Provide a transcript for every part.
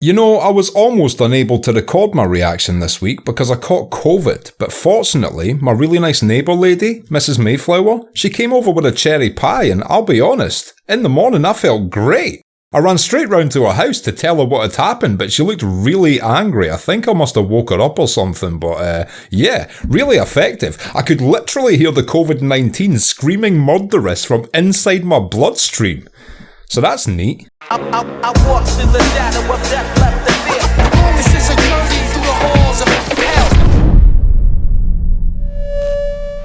You know, I was almost unable to record my reaction this week because I caught COVID, but fortunately, my really nice neighbour lady, Mrs. Mayflower, she came over with a cherry pie and I'll be honest, in the morning I felt great. I ran straight round to her house to tell her what had happened, but she looked really angry. I think I must have woke her up or something, but yeah, really effective. I could literally hear the COVID-19 screaming murderous from inside my bloodstream. So that's neat. I walk through the shadow of death left to fear. This is a journey through the halls of hell.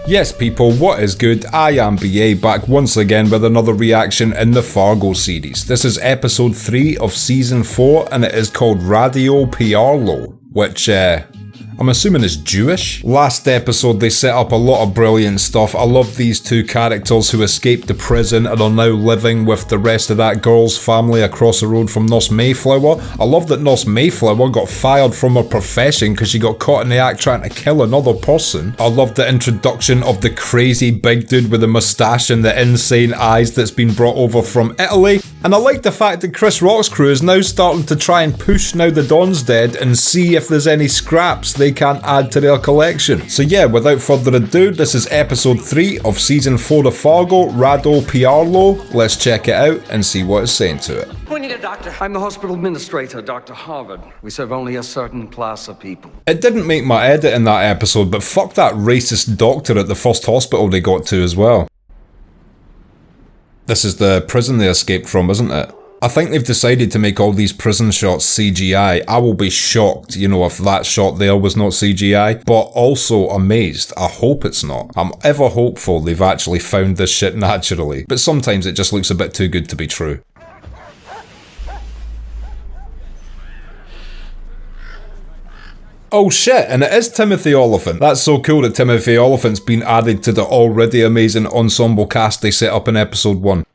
Yes people, what is good? I am BA, back once again with another reaction in the Fargo series. This is episode 3 of season 4 and it is called Radio Piarlo, which I'm assuming is Jewish. Last episode they set up a lot of brilliant stuff. I love these two characters who escaped the prison and are now living with the rest of that girl's family across the road from Nurse Mayflower. I love that Nurse Mayflower got fired from her profession because she got caught in the act trying to kill another person. I love the introduction of the crazy big dude with the moustache and the insane eyes that's been brought over from Italy. And I like the fact that Chris Rock's crew is now starting to try and push now the Don's dead and see if there's any scraps they can't add to their collection. So yeah, without further ado, this is episode 3 of season 4 of Fargo, Radio Piarlo. Let's check it out and see what it's saying to it. We need a doctor. I'm the hospital administrator, Dr. Harvard. We serve only a certain class of people. It didn't make my edit in that episode, but fuck that racist doctor at the first hospital they got to as well. This is the prison they escaped from, isn't it? I think they've decided to make all these prison shots CGI. I will be shocked, you know, if that shot there was not CGI, but also amazed. I hope it's not. I'm ever hopeful they've actually found this shit naturally, but sometimes it just looks a bit too good to be true. Oh shit, and it is Timothy Olyphant. That's so cool that Timothy Olyphant's been added to the already amazing ensemble cast they set up in episode 1.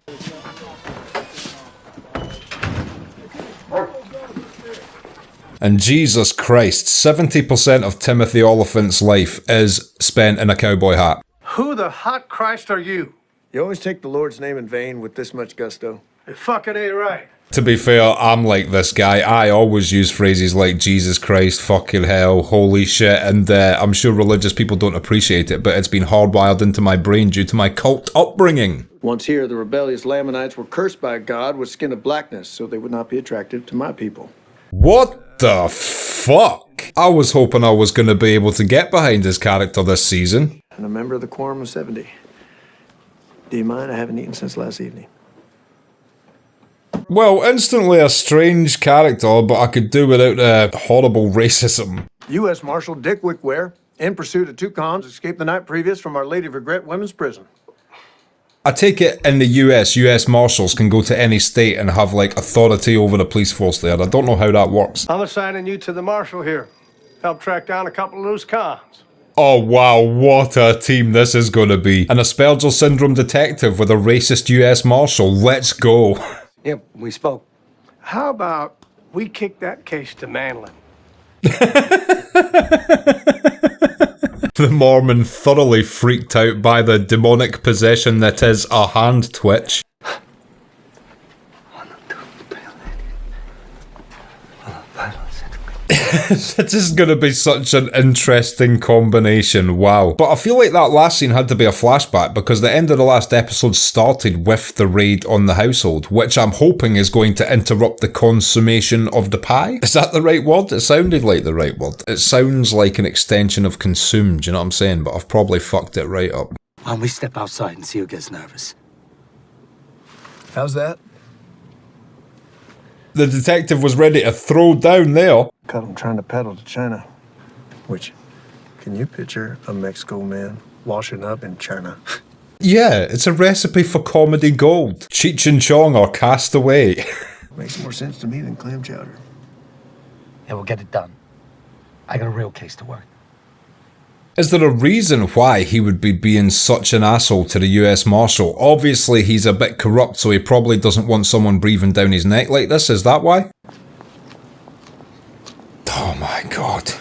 And Jesus Christ, 70% of Timothy Olyphant's life is spent in a cowboy hat. Who the hot Christ are you? You always take the Lord's name in vain with this much gusto. It fucking ain't right. To be fair, I'm like this guy. I always use phrases like Jesus Christ, fucking hell, holy shit, and I'm sure religious people don't appreciate it, but it's been hardwired into my brain due to my cult upbringing. Once here, the rebellious Lamanites were cursed by God with skin of blackness, so they would not be attractive to my people. What the fuck? I was hoping I was going to be able to get behind this character this season. And a member of the quorum of 70. Do you mind? I haven't eaten since last evening. Well, instantly a strange character, but I could do without horrible racism. U.S. Marshal Dick Wickware, in pursuit of 2 cons, escaped the night previous from Our Lady of Regret Women's Prison. I take it in the US Marshals can go to any state and have, like, authority over the police force there. I don't know how that works. I'm assigning you to the marshal here. Help track down a couple of loose cons. Oh wow, what a team this is gonna be. An Asperger Syndrome detective with a racist US Marshal. Let's go. Yep, we spoke. How about we kick that case to Manlin? The Mormon thoroughly freaked out by the demonic possession that is a hand twitch. This is going to be such an interesting combination, wow. But I feel like that last scene had to be a flashback because the end of the last episode started with the raid on the household, which I'm hoping is going to interrupt the consummation of the pie. Is that the right word? It sounded like the right word. It sounds like an extension of consume, do you know what I'm saying? But I've probably fucked it right up. Why don't we step outside and see who gets nervous? How's that? The detective was ready to throw down there. Caught him trying to peddle to China. Which, can you picture a Mexico man washing up in China? Yeah, it's a recipe for comedy gold. Cheech and Chong are cast away. Makes more sense to me than clam chowder. Yeah, we'll get it done. I got a real case to work. Is there a reason why he would be being such an asshole to the US Marshal? Obviously he's a bit corrupt, so he probably doesn't want someone breathing down his neck like this, is that why? Oh my god.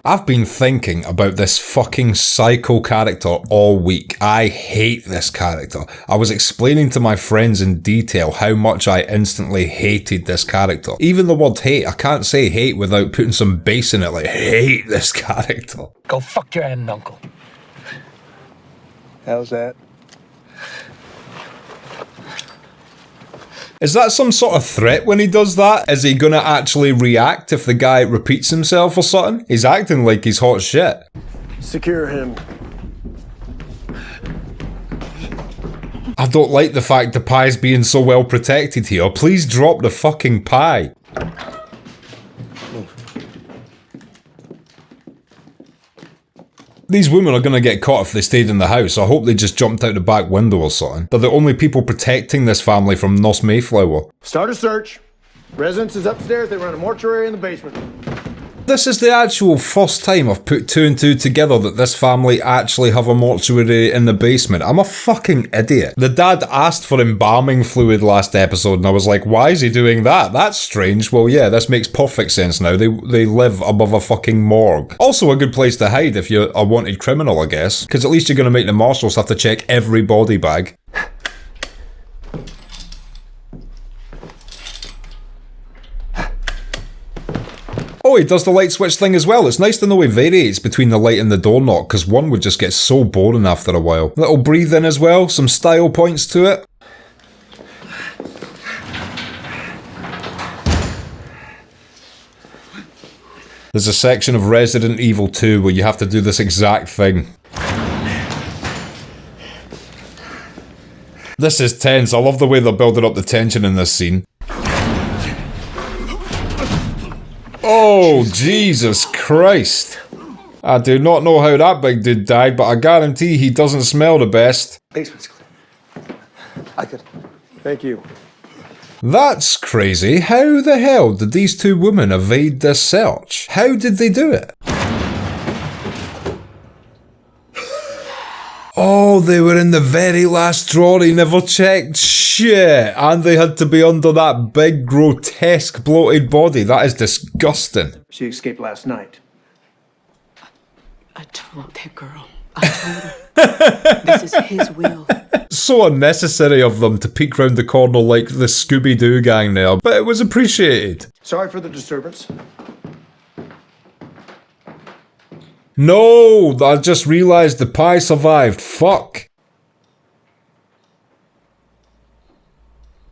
I've been thinking about this fucking psycho character all week. I hate this character. I was explaining to my friends in detail how much I instantly hated this character. Even the word hate, I can't say hate without putting some bass in it, like, hate this character. Go fuck your aunt and uncle. How's that? Is that some sort of threat when he does that? Is he gonna actually react if the guy repeats himself or something? He's acting like he's hot shit. Secure him. I don't like the fact the pie's being so well protected here. Please drop the fucking pie. These women are gonna get caught if they stayed in the house. I hope they just jumped out the back window or something. They're the only people protecting this family from North Mayflower. Start a search. Residence is upstairs. They run a mortuary in the basement. This is the actual first time I've put two and two together that this family actually have a mortuary in the basement. I'm a fucking idiot. The dad asked for embalming fluid last episode and I was like, why is he doing that? That's strange. Well, yeah, this makes perfect sense now. They live above a fucking morgue. Also a good place to hide if you're a wanted criminal, I guess. Because at least you're going to make the marshals have to check every body bag. Oh, he does the light switch thing as well. It's nice to know he variates between the light and the door knock, because one would just get so boring after a while. Little breathe in as well, some style points to it. There's a section of Resident Evil 2 where you have to do this exact thing. This is tense. I love the way they're building up the tension in this scene. Oh, Jesus Christ. I do not know how that big dude died, but I guarantee he doesn't smell the best. Basement's clear. I could. Thank you. That's crazy. How the hell did these two women evade this search? How did they do it? Oh, they were in the very last drawer, he never checked. Shit. And they had to be under that big, grotesque, bloated body. That is disgusting. She escaped last night. I told that girl. I told her. This is his will. So unnecessary of them to peek round the corner like the Scooby-Doo gang there, but it was appreciated. Sorry for the disturbance. No, I just realised the pie survived. Fuck.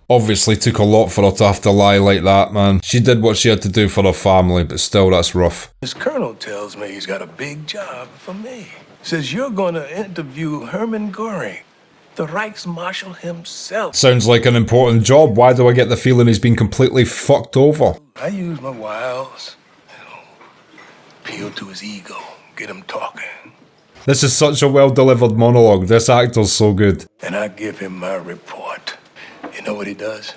Obviously took a lot for her to have to lie like that, man. She did what she had to do for her family, but still, that's rough. This colonel tells me he's got a big job for me. Says you're gonna interview Herman Goring, the Reichsmarshal himself. Sounds like an important job. Why do I get the feeling he's been completely fucked over? I use my wiles, appeal to his ego, get him talking. This is such a well-delivered monologue. This actor's so good. And I give him my report. You know what he does? He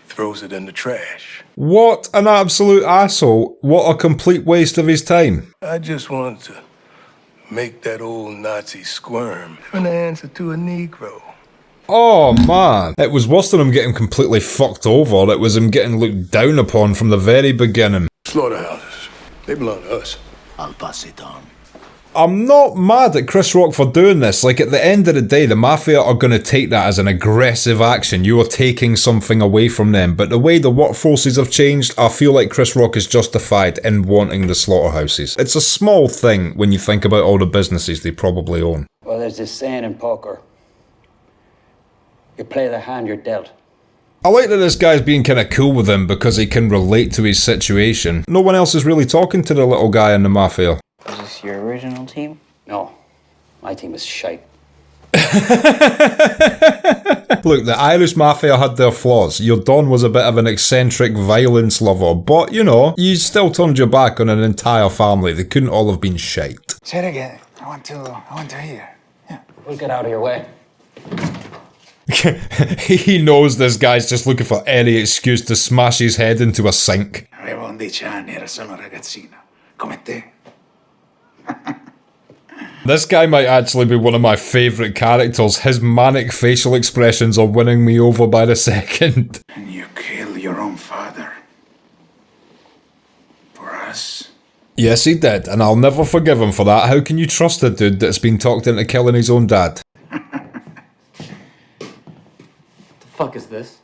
throws it in the trash. What an absolute asshole. What a complete waste of his time. I just wanted to make that old Nazi squirm in answer to a Negro. Oh man, it was worse than him getting completely fucked over. It was him getting looked down upon from the very beginning. Slaughterhouses, they belong to us. I'll pass it on. I'm not mad at Chris Rock for doing this. Like, at the end of the day, the Mafia are going to take that as an aggressive action. You are taking something away from them. But the way the workforces have changed, I feel like Chris Rock is justified in wanting the slaughterhouses. It's a small thing when you think about all the businesses they probably own. Well, there's this saying in poker. You play the hand you're dealt. I like that this guy's being kind of cool with him because he can relate to his situation. No one else is really talking to the little guy in the Mafia. Is this your original team? No. My team is shite. Look, the Irish Mafia had their flaws. Your Don was a bit of an eccentric violence lover, but, you know, you still turned your back on an entire family. They couldn't all have been shite. Say it again. I want to hear. Yeah. We'll get out of your way. He knows this guy's just looking for any excuse to smash his head into a sink. Avevo 11 anni, era solo una ragazzina. Come te. This guy might actually be one of my favourite characters. His manic facial expressions are winning me over by the second. And you kill your own father. For us. Yes, he did, and I'll never forgive him for that. How can you trust a dude that's been talked into killing his own dad? The fuck is this?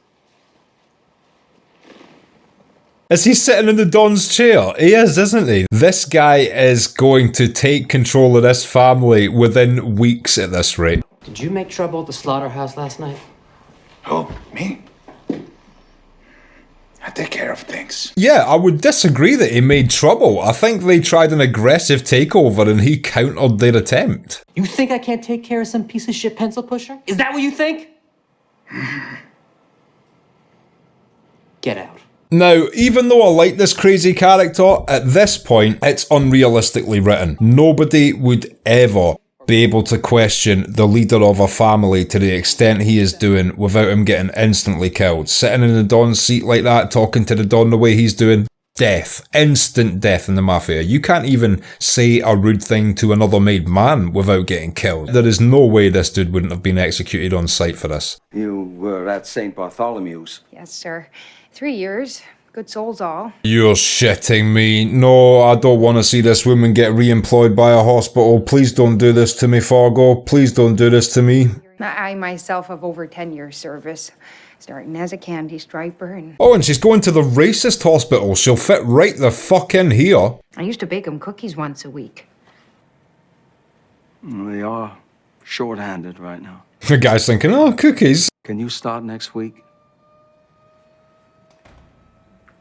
Is he sitting in the Don's chair? He is, isn't he? This guy is going to take control of this family within weeks at this rate. Did you make trouble at the slaughterhouse last night? Who? Me? I take care of things. Yeah, I would disagree that he made trouble. I think they tried an aggressive takeover and he countered their attempt. You think I can't take care of some piece of shit pencil pusher? Is that what you think? Get out. Now, even though I like this crazy character, at this point, it's unrealistically written. Nobody would ever be able to question the leader of a family to the extent he is doing without him getting instantly killed. Sitting in the Don's seat like that, talking to the Don the way he's doing, death. Instant death in the Mafia. You can't even say a rude thing to another made man without getting killed. There is no way this dude wouldn't have been executed on sight for this. You were at St. Bartholomew's. Yes, sir. 3 years. Good souls all. You're shitting me. No, I don't want to see this woman get re-employed by a hospital. Please don't do this to me, Fargo. Please don't do this to me. I myself have over 10 years service, starting as a candy striper and... Oh, and she's going to the racist hospital. She'll fit right the fuck in here. I used to bake them cookies once a week. We are short-handed right now. The guy's thinking, oh, cookies. Can you start next week?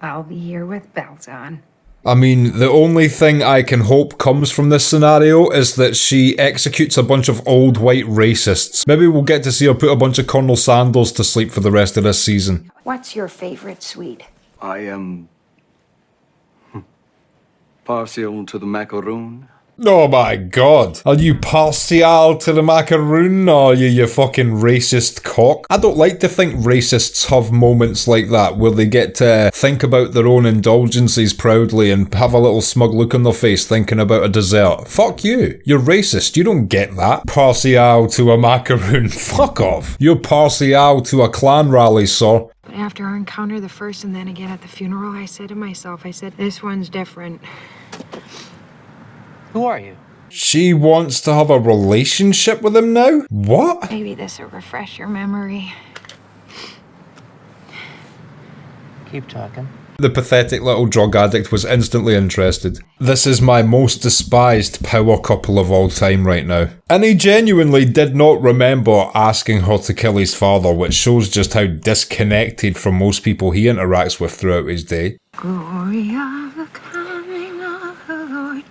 I'll be here with bells on. I mean, the only thing I can hope comes from this scenario is that she executes a bunch of old white racists. Maybe we'll get to see her put a bunch of Colonel Sanders to sleep for the rest of this season. What's your favorite sweet? I am partial to the macaroon. Oh my god. Are you partial to the macaroon or are you fucking racist cock? I don't like to think racists have moments like that where they get to think about their own indulgences proudly and have a little smug look on their face thinking about a dessert. Fuck you. You're racist. You don't get that. Partial to a macaroon. Fuck off. You're partial to a clan rally, sir. But after our encounter the first and then again at the funeral, I said to myself, this one's different. Who are you? She wants to have a relationship with him now? What? Maybe this will refresh your memory. Keep talking. The pathetic little drug addict was instantly interested. This is my most despised power couple of all time right now. And he genuinely did not remember asking her to kill his father, which shows just how disconnected from most people he interacts with throughout his day. Glory of the coming of the Lord,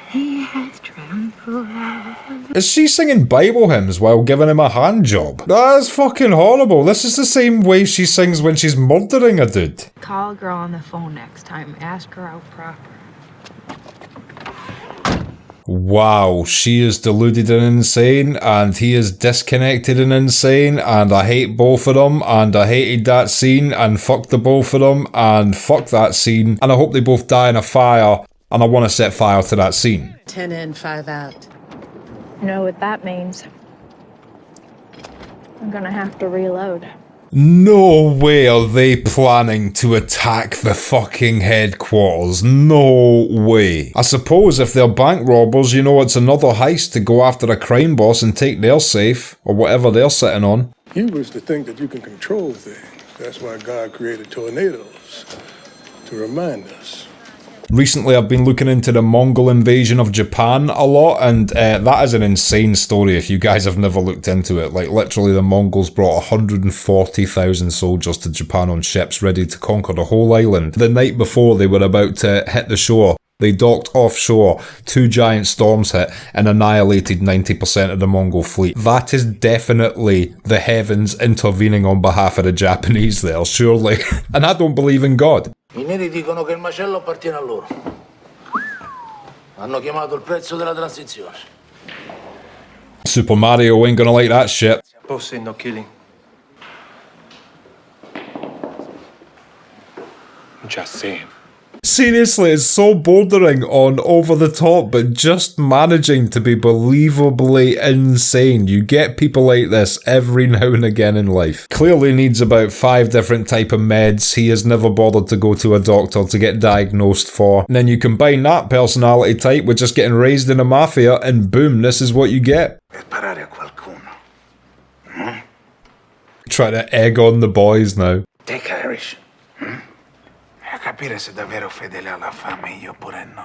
he hath trampled out. Is she singing Bible hymns while giving him a hand job? That's fucking horrible. This is the same way she sings when she's murdering a dude. Call a girl on the phone next time. Ask her out proper. Wow, she is deluded and insane, and he is disconnected and insane, and I hate both of them, and I hated that scene, and fuck the both of them, and fuck that scene, and I hope they both die in a fire, and I want to set fire to that scene. 10 in, 5 out. You know what that means? I'm gonna have to reload. No way are they planning to attack the fucking headquarters. No way. I suppose if they're bank robbers, you know, it's another heist to go after a crime boss and take their safe, or whatever they're sitting on. Hubris to think that you can control things. That's why God created tornadoes, to remind us. Recently, I've been looking into the Mongol invasion of Japan a lot, and that is an insane story if you guys have never looked into it. Like, literally, the Mongols brought 140,000 soldiers to Japan on ships ready to conquer the whole island. The night before they were about to hit the shore, they docked offshore, 2 giant storms hit, and annihilated 90% of the Mongol fleet. That is definitely the heavens intervening on behalf of the Japanese there, surely. And I don't believe in God. I neri dicono che il macello appartiene a loro. Hanno chiamato il prezzo della transizione. Super Mario ain't gonna like that shit. Both say no killing. Just saying. Seriously, it's so bordering on over the top, but just managing to be believably insane. You get people like this every now and again in life. Clearly needs about 5 different type of meds he has never bothered to go to a doctor to get diagnosed for. And then you combine that personality type with just getting raised in a mafia, and boom, this is what you get. Trying to egg on the boys now. Take Irish. Capire se davvero fedele alla fame, io pure no.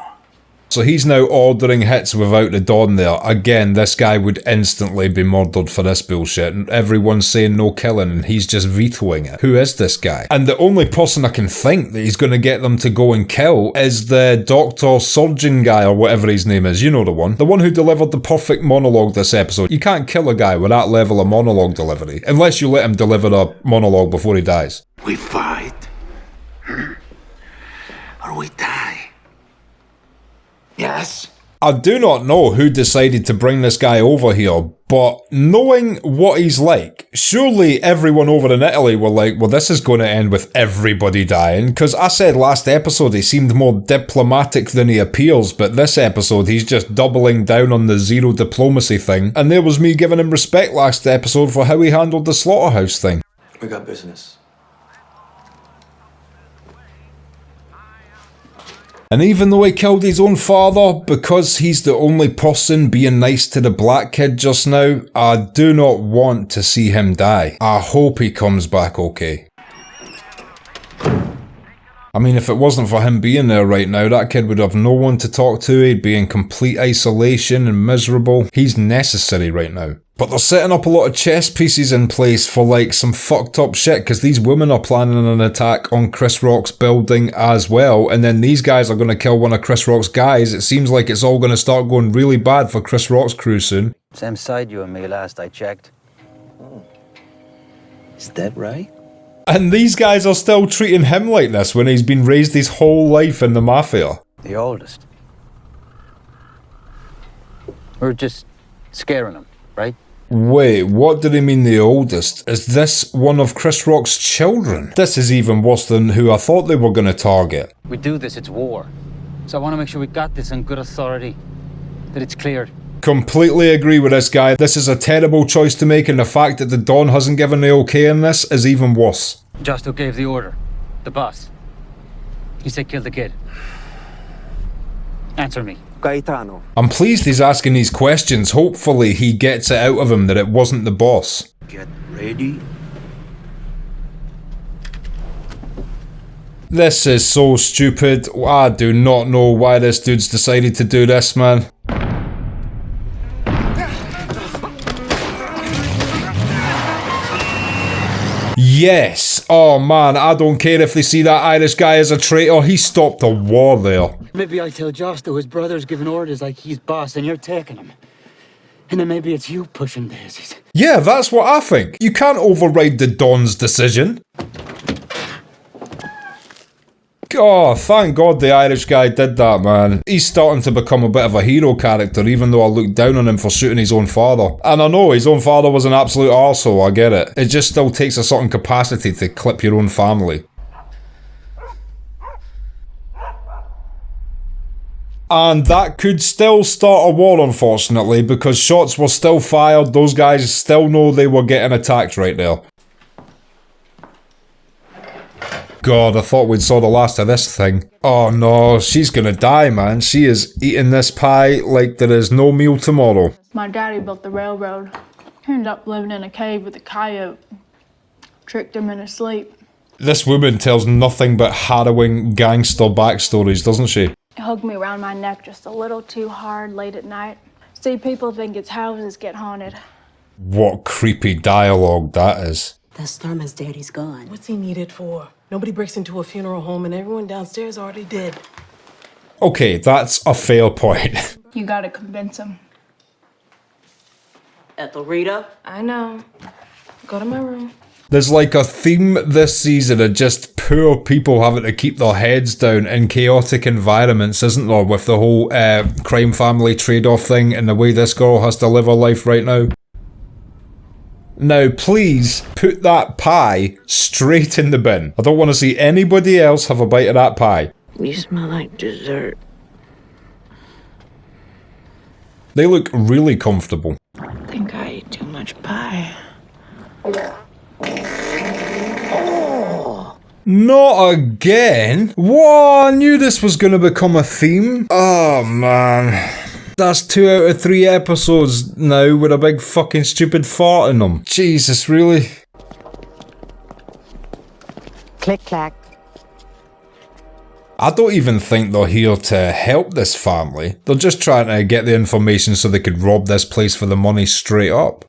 So he's now ordering hits without the Don there. Again, this guy would instantly be murdered for this bullshit, and everyone's saying no killing, and he's just vetoing it. Who is this guy? And the only person I can think that he's going to get them to go and kill is the doctor surgeon guy, or whatever his name is. You know the one. The one who delivered the perfect monologue this episode. You can't kill a guy with that level of monologue delivery, unless you let him deliver a monologue before he dies. We fight. Or we die. Yes? I do not know who decided to bring this guy over here, but knowing what he's like, surely everyone over in Italy were like, well, this is going to end with everybody dying, because I said last episode he seemed more diplomatic than he appears, but this episode he's just doubling down on the zero diplomacy thing, and there was me giving him respect last episode for how he handled the slaughterhouse thing. We got business. And even though he killed his own father, because he's the only person being nice to the black kid just now, I do not want to see him die. I hope he comes back okay. I mean, if it wasn't for him being there right now, that kid would have no one to talk to, he'd be in complete isolation and miserable. He's necessary right now. But they're setting up a lot of chess pieces in place for like some fucked up shit, because these women are planning an attack on Chris Rock's building as well, and then these guys are going to kill one of Chris Rock's guys. It seems like it's all going to start going really bad for Chris Rock's crew soon. Same side you and me last I checked. Is that right? And these guys are still treating him like this when he's been raised his whole life in the mafia. The oldest. We're just scaring him, right? Wait, what did he mean the oldest? Is this one of Chris Rock's children? This is even worse than who I thought they were going to target. We do this, it's war. So I want to make sure we got this on good authority, that it's cleared. Completely agree with this guy. This is a terrible choice to make, and the fact that the Don hasn't given the okay in this is even worse. Justo gave the order. The boss. He said kill the kid. Answer me. Gaetano. I'm pleased he's asking these questions. Hopefully he gets it out of him that it wasn't the boss. Get ready. This is so stupid. I do not know why this dude's decided to do this, man. Yes! Oh man, I don't care if they see that Irish guy as a traitor. He stopped a war there. Maybe I tell Justo his brother's giving orders like he's boss and you're taking him. And then maybe it's you pushing daisies. Yeah, that's what I think. You can't override the Don's decision. Oh, thank God the Irish guy did that, man. He's starting to become a bit of a hero character, even though I looked down on him for shooting his own father. And I know his own father was an absolute arsehole, I get it. It just still takes a certain capacity to clip your own family. And that could still start a war, unfortunately, because shots were still fired. Those guys still know they were getting attacked right there. God, I thought we'd saw the last of this thing. Oh no, she's gonna die, man. She is eating this pie like there is no meal tomorrow. My daddy built the railroad. He ended up living in a cave with a coyote. Tricked him in his sleep. This woman tells nothing but harrowing gangster backstories, doesn't she? He hugged me around my neck just a little too hard late at night. See, people think it's houses get haunted. What creepy dialogue that is. That's Thurman's daddy's gun. What's he needed for? Nobody breaks into a funeral home and everyone downstairs already did. Okay, that's a fair point. You gotta convince him. Ethelrita? I know. Go to my room. There's like a theme this season of just poor people having to keep their heads down in chaotic environments, isn't there? With the whole crime family trade-off thing and the way this girl has to live her life right now. Now, please put that pie straight in the bin. I don't want to see anybody else have a bite of that pie. You smell like dessert. They look really comfortable. I think I ate too much pie. Not again? What? I knew this was gonna become a theme. Oh man. That's 2 out of 3 episodes now with a big fucking stupid fart in them. Jesus, really? Click clack. I don't even think they're here to help this family. They're just trying to get the information so they could rob this place for the money straight up.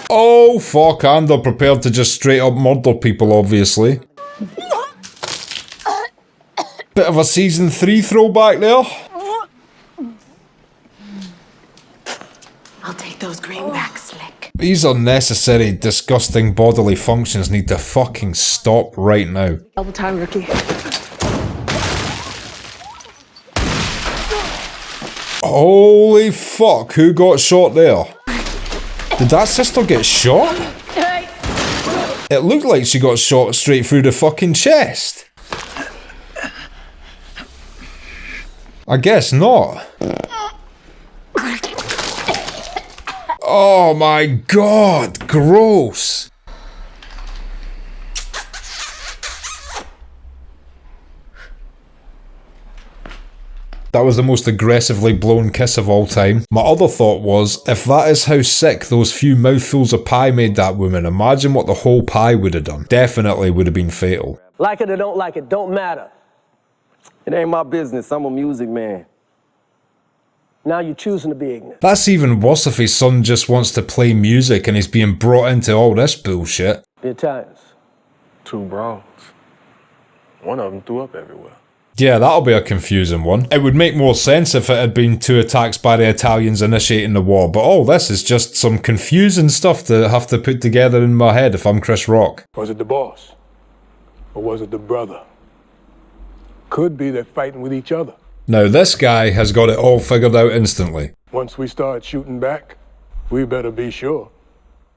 Oh fuck, and they're prepared to just straight up murder people, obviously. Bit of a season 3 throwback there. I'll take those greenbacks, Slick. These unnecessary, disgusting bodily functions need to fucking stop right now. Double time, rookie. Holy fuck, who got shot there? Did that sister get shot? It looked like she got shot straight through the fucking chest. I guess not. Oh my god, gross. That was the most aggressively blown kiss of all time. My other thought was, if that is how sick those few mouthfuls of pie made that woman, imagine what the whole pie would have done. Definitely would have been fatal. Like it or don't like it, don't matter. It ain't my business, I'm a music man. Now you're choosing to be ignorant. That's even worse if his son just wants to play music and he's being brought into all this bullshit. The Italians. 2 brawls. One of them threw up everywhere. Yeah, that'll be a confusing one. It would make more sense if it had been 2 attacks by the Italians initiating the war, but all this is just some confusing stuff to have to put together in my head if I'm Chris Rock. Was it the boss? Or was it the brother? Could be they're fighting with each other. Now this guy has got it all figured out instantly. Once we start shooting back, we better be sure.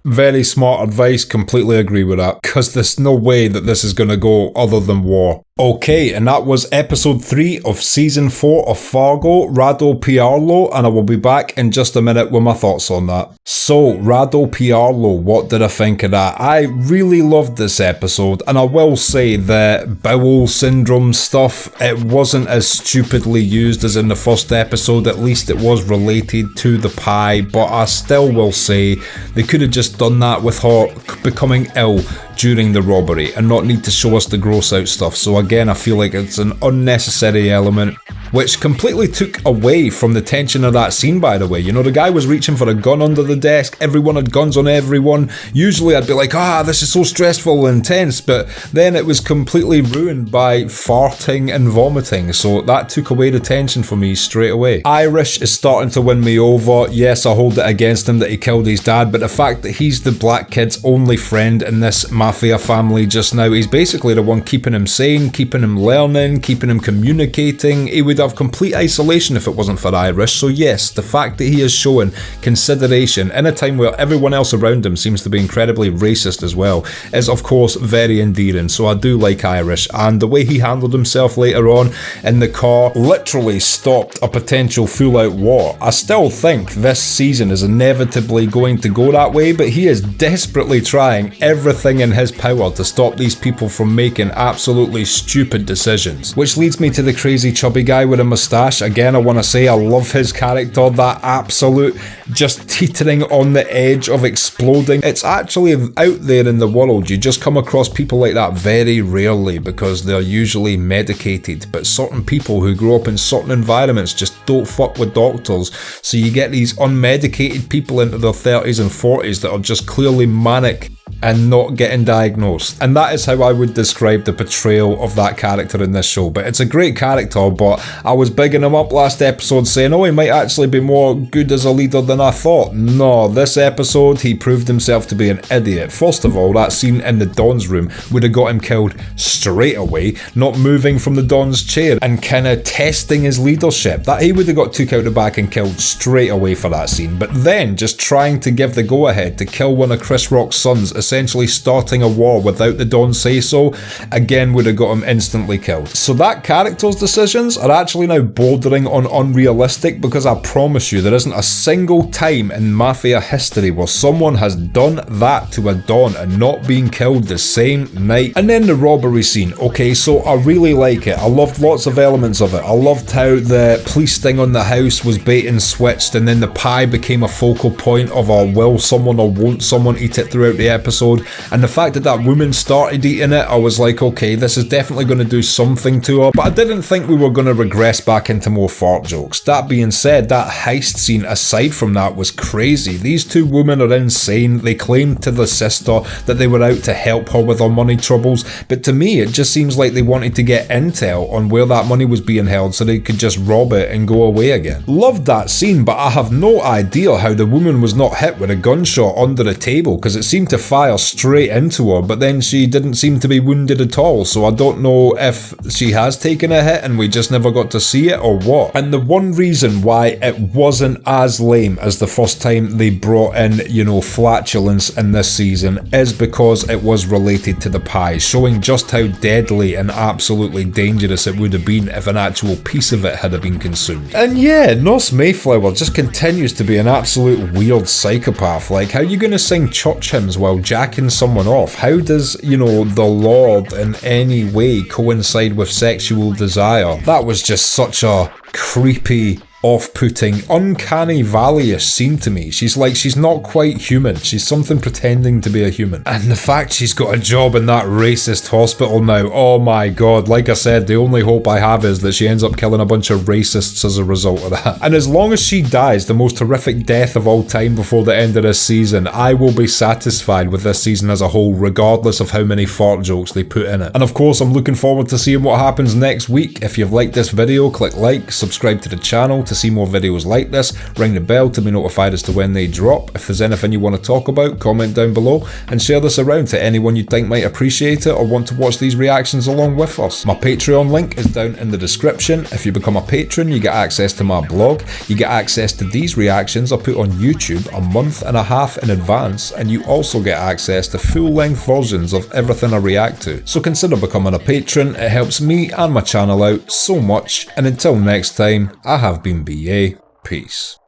Very smart advice, completely agree with that, because there's no way that this is going to go other than war. Okay, and that was episode 3 of season 4 of Fargo, Rado Piarlo, and I will be back in just a minute with my thoughts on that. So, Rado Piarlo, what did I think of that? I really loved this episode, and I will say the bowel syndrome stuff, it wasn't as stupidly used as in the first episode, at least it was related to the pie, but I still will say they could have just done that with her becoming ill during the robbery and not need to show us the gross out stuff. So again, I feel like it's an unnecessary element which completely took away from the tension of that scene, by the way. You know, the guy was reaching for a gun under the desk, everyone had guns on everyone. Usually I'd be like, this is so stressful and intense, but then it was completely ruined by farting and vomiting, so that took away the tension for me straight away. Irish is starting to win me over. Yes, I hold it against him that he killed his dad, but the fact that he's the black kid's only friend in this mafia family just now, he's basically the one keeping him sane, keeping him learning, keeping him communicating. He would have complete isolation if it wasn't for Irish, so yes, the fact that he is showing consideration in a time where everyone else around him seems to be incredibly racist as well is of course very endearing, so I do like Irish, and the way he handled himself later on in the car literally stopped a potential full-out war. I still think this season is inevitably going to go that way, but he is desperately trying everything in his power to stop these people from making absolutely stupid decisions. Which leads me to the crazy chubby guy with a moustache. Again, I want to say I love his character, that absolute just teetering on the edge of exploding. It's actually out there in the world. You just come across people like that very rarely because they're usually medicated, but certain people who grow up in certain environments just don't fuck with doctors, so you get these unmedicated people into their 30s and 40s that are just clearly manic and not getting diagnosed. And that is how I would describe the portrayal of that character in this show. But it's a great character, but I was bigging him up last episode saying, he might actually be more good as a leader than I thought. No, this episode he proved himself to be an idiot. First of all, that scene in the Don's room would have got him killed straight away, not moving from the Don's chair and kind of testing his leadership. That he would have got took out the back and killed straight away for that scene. But then just trying to give the go-ahead to kill one of Chris Rock's sons as essentially starting a war without the Don say so, again would have got him instantly killed. So that character's decisions are actually now bordering on unrealistic, because I promise you there isn't a single time in Mafia history where someone has done that to a Don and not being killed the same night. And then the robbery scene. Okay, so I really like it. I loved lots of elements of it. I loved how the police sting on the house was bait and switched, and then the pie became a focal point of a will someone or won't someone eat it throughout the episode. And the fact that that woman started eating it, I was like, okay, this is definitely going to do something to her. But I didn't think we were going to regress back into more fart jokes. That being said, that heist scene aside from that was crazy. These two women are insane. They claimed to the sister that they were out to help her with her money troubles, but to me it just seems like they wanted to get intel on where that money was being held so they could just rob it and go away again. Loved that scene, but I have no idea how the woman was not hit with a gunshot under the table, because it seemed to fire straight into her, but then she didn't seem to be wounded at all, so I don't know if she has taken a hit and we just never got to see it or what. And the one reason why it wasn't as lame as the first time they brought in, you know, flatulence in this season is because it was related to the pie, showing just how deadly and absolutely dangerous it would have been if an actual piece of it had been consumed. And yeah, Nurse Mayflower just continues to be an absolute weird psychopath. Like, how are you going to sing church hymns while jacking someone off? How does, you know, the Lord in any way coincide with sexual desire? That was just such a creepy, off-putting, uncanny valley-ish scene to me. She's not quite human. She's something pretending to be a human. And the fact she's got a job in that racist hospital now, oh my god. Like I said, the only hope I have is that she ends up killing a bunch of racists as a result of that. And as long as she dies the most horrific death of all time before the end of this season, I will be satisfied with this season as a whole, regardless of how many fart jokes they put in it. And of course, I'm looking forward to seeing what happens next week. If you've liked this video, click like, subscribe to the channel to see more videos like this, ring the bell to be notified as to when they drop. If there's anything you want to talk about, comment down below and share this around to anyone you think might appreciate it or want to watch these reactions along with us. My Patreon link is down in the description. If you become a patron, you get access to my blog, you get access to these reactions I put on YouTube a month and a half in advance, and you also get access to full-length versions of everything I react to. So consider becoming a patron, it helps me and my channel out so much, and until next time, I have been BA. Peace.